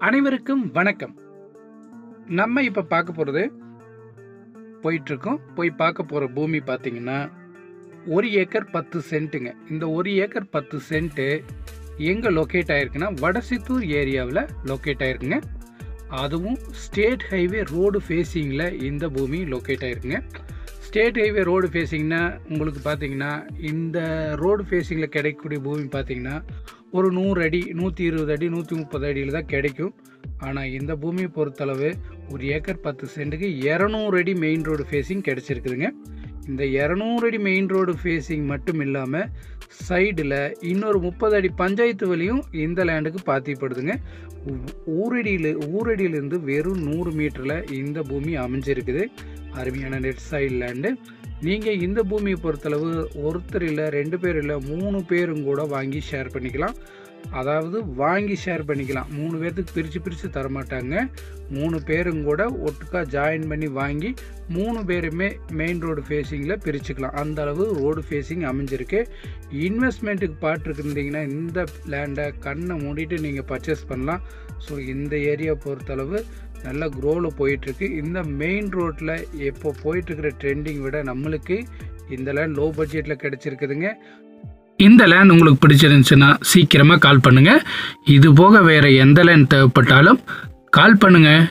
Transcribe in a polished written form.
அனைவருக்கும் வணக்கம். நம்ம இப்ப பார்க்க போறது போய் பார்க்க போற பூமி பார்த்தீங்கன்னா 1 ஏக்கர் 10 சென்ட்டுங்க. இந்த 1 ஏக்கர் 10 சென்ட் எங்க லொக்கேட் ஆயிருக்குன்னா வடசித்தூர் ஏரியாவில் லொக்கேட் ஆயிருக்குங்க. அதுவும் ஸ்டேட் ஹைவே ரோடு ஃபேஸிங்கில் இந்த பூமி லொக்கேட் ஆயிருக்குங்க. ஸ்டேட் ஹைவே ரோடு ஃபேஸிங்னா உங்களுக்கு பார்த்தீங்கன்னா இந்த ரோடு ஃபேஸிங்கில் கிடைக்கக்கூடிய பூமி பார்த்தீங்கன்னா ஒரு 100 அடி 120 அடி 130 அடியில் தான் கிடைக்கும். ஆனால் இந்த பூமியை பொறுத்தளவு 1 ஏக்கர் 10 சென்ட்டுக்கு 200 அடி மெயின் ரோடு ஃபேஸிங் கிடச்சிருக்குதுங்க. இந்த 200 அடி மெயின் ரோடு ஃபேஸிங் மட்டும் இல்லாமல் சைடில் இன்னொரு 30 அடி பஞ்சாயத்து வழியும் இந்த லேண்டுக்கு பாத்திப்படுதுங்க. ஊரடியிலிருந்து வெறும் 100 மீட்டரில் இந்த பூமி அமைஞ்சிருக்குது. அருமையான நெட் சைடு லேண்டு. நீங்கள் இந்த பூமியை பொறுத்தளவு ஒருத்தர் இல்லை 2 பேர் இல்லை 3 பேரும் கூட வாங்கி ஷேர் பண்ணிக்கலாம். அதாவது வாங்கி ஷேர் பண்ணிக்கலாம். 3 பேர்த்துக்கு பிரித்து தரமாட்டாங்க. 3 பேரும் கூட ஒட்டுக்கா ஜாயின் பண்ணி வாங்கி 3 பேருமே மெயின் ரோடு ஃபேஸிங்கில் பிரிச்சுக்கலாம். அந்த அளவு ரோடு ஃபேஸிங் அமைஞ்சிருக்கு. இன்வெஸ்ட்மெண்ட்டுக்கு பார்த்துருக்குறீங்கன்னா இந்த லேண்டை கண்ணை மூடிட்டு நீங்கள் பர்ச்சேஸ் பண்ணலாம். ஸோ இந்த ஏரியா பொறுத்தளவு நல்ல க்ரோவில் போயிட்டுருக்கு. இந்த மெயின் ரோட்டில் எப்போ போயிட்டுருக்கிற ட்ரெண்டிங் விட நம்மளுக்கு இந்த லேண்ட் லோ பட்ஜெட்டில் கிடச்சிருக்குதுங்க. இந்த லேண்ட் உங்களுக்கு பிடிச்சிருந்துச்சுன்னா சீக்கிரமாக கால் பண்ணுங்கள். இது போக வேறு எந்த லேண்ட் தேவைப்பட்டாலும் கால் பண்ணுங்கள்.